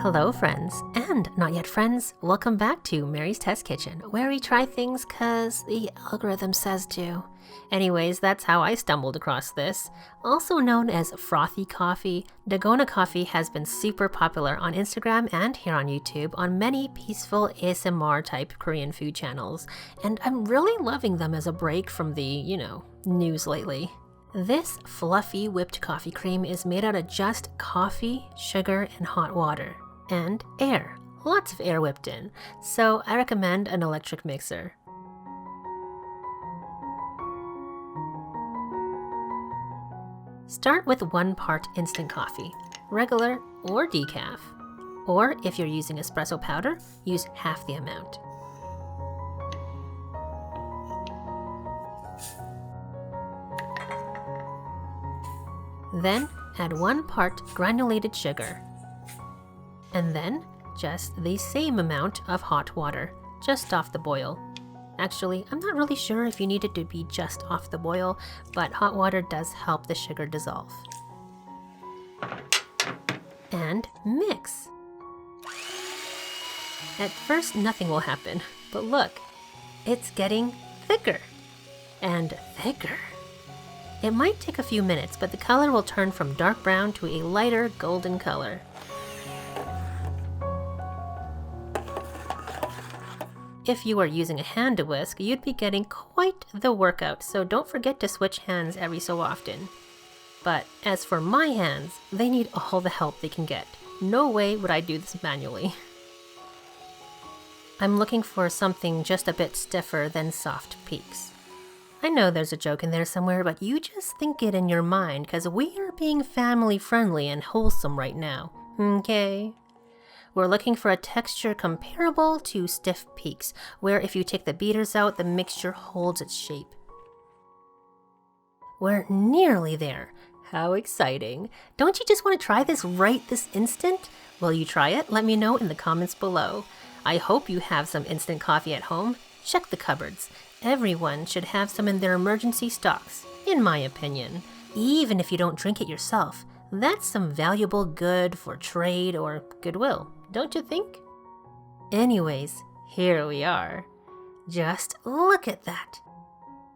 Hello friends, and not yet friends, welcome back to Mary's Test Kitchen, where we try things cause the algorithm says to. Anyways, that's how I stumbled across this. Also known as Frothy coffee, Dalgona Coffee has been super popular on Instagram and here on YouTube on many peaceful ASMR type Korean food channels, and I'm really loving them as a break from the, news lately. This fluffy whipped coffee cream is made out of just coffee, sugar, and hot water. And air. Lots of air whipped in. So I recommend an electric mixer. Start with 1 part instant coffee, regular or decaf. Or if you're using espresso powder, use half the amount. Then add 1 part granulated sugar. And then just the same amount of hot water, just off the boil. Actually, I'm not really sure if you need it to be just off the boil, but hot water does help the sugar dissolve. And mix. At first, nothing will happen, but look, it's getting thicker and thicker. It might take a few minutes, but the color will turn from dark brown to a lighter golden color. If you are using a hand to whisk, you'd be getting quite the workout, so don't forget to switch hands every so often. But as for my hands, they need all the help they can get. No way would I do this manually. I'm looking for something just a bit stiffer than soft peaks. I know there's a joke in there somewhere, but you just think it in your mind, because we are being family friendly and wholesome right now, okay? We're looking for a texture comparable to stiff peaks, where if you take the beaters out, the mixture holds its shape. We're nearly there. How exciting. Don't you just want to try this right this instant? Will you try it? Let me know in the comments below. I hope you have some instant coffee at home. Check the cupboards. Everyone should have some in their emergency stocks, in my opinion. Even if you don't drink it yourself, that's some valuable good for trade or goodwill, don't you think? Anyways, here we are. Just look at that.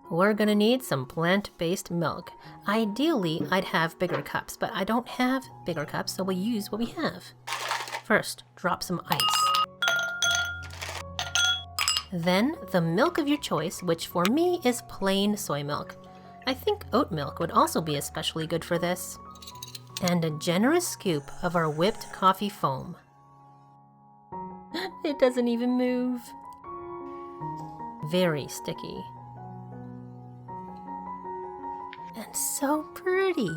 We're gonna need some plant-based milk. Ideally, I'd have bigger cups, but I don't have bigger cups, so we'll use what we have. First, drop some ice. Then, the milk of your choice, which for me is plain soy milk. I think oat milk would also be especially good for this. And a generous scoop of our whipped coffee foam. It doesn't even move. Very sticky. And so pretty.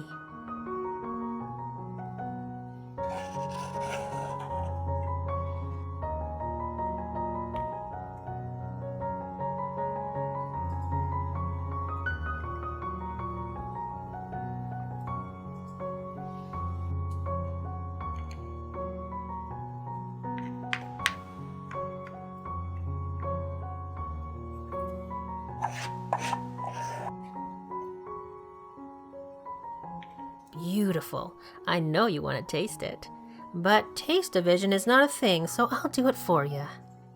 Beautiful. I know you want to taste it. But taste division is not a thing, so I'll do it for you.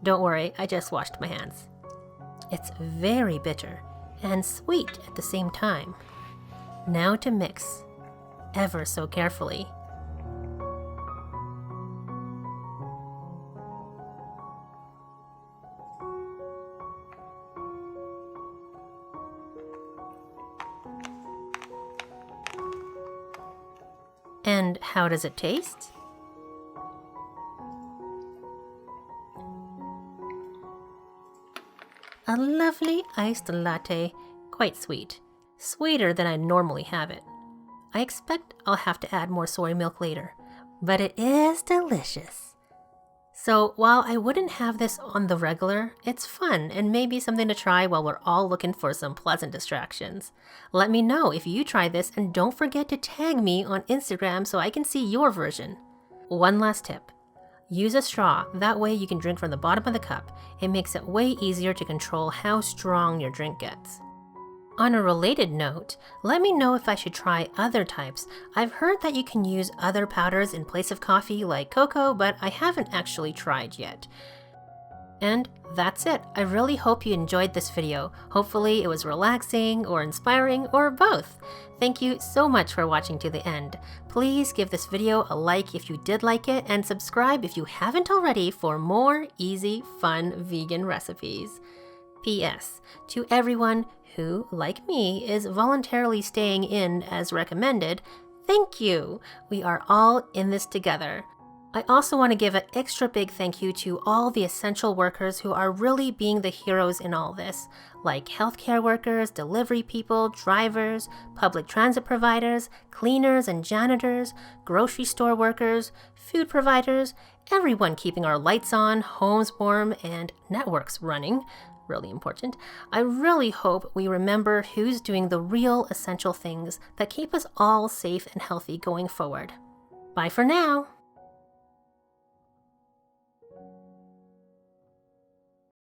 Don't worry, I just washed my hands. It's very bitter and sweet at the same time. Now to mix, ever so carefully. And how does it taste? A lovely iced latte, quite sweet. Sweeter than I normally have it. I expect I'll have to add more soy milk later, but it is delicious. So while I wouldn't have this on the regular, it's fun and maybe something to try while we're all looking for some pleasant distractions. Let me know if you try this and don't forget to tag me on Instagram so I can see your version. One last tip. Use a straw, that way you can drink from the bottom of the cup. It makes it way easier to control how strong your drink gets. On a related note, let me know if I should try other types. I've heard that you can use other powders in place of coffee like cocoa, but I haven't actually tried yet. And that's it. I really hope you enjoyed this video. Hopefully it was relaxing or inspiring or both. Thank you so much for watching to the end. Please give this video a like if you did like it and subscribe if you haven't already for more easy, fun vegan recipes. P.S. To everyone who, like me, is voluntarily staying in as recommended, thank you! We are all in this together. I also want to give an extra big thank you to all the essential workers who are really being the heroes in all this, like healthcare workers, delivery people, drivers, public transit providers, cleaners and janitors, grocery store workers, food providers, everyone keeping our lights on, homes warm, and networks running. Really important. I really hope we remember who's doing the real essential things that keep us all safe and healthy going forward. Bye for now.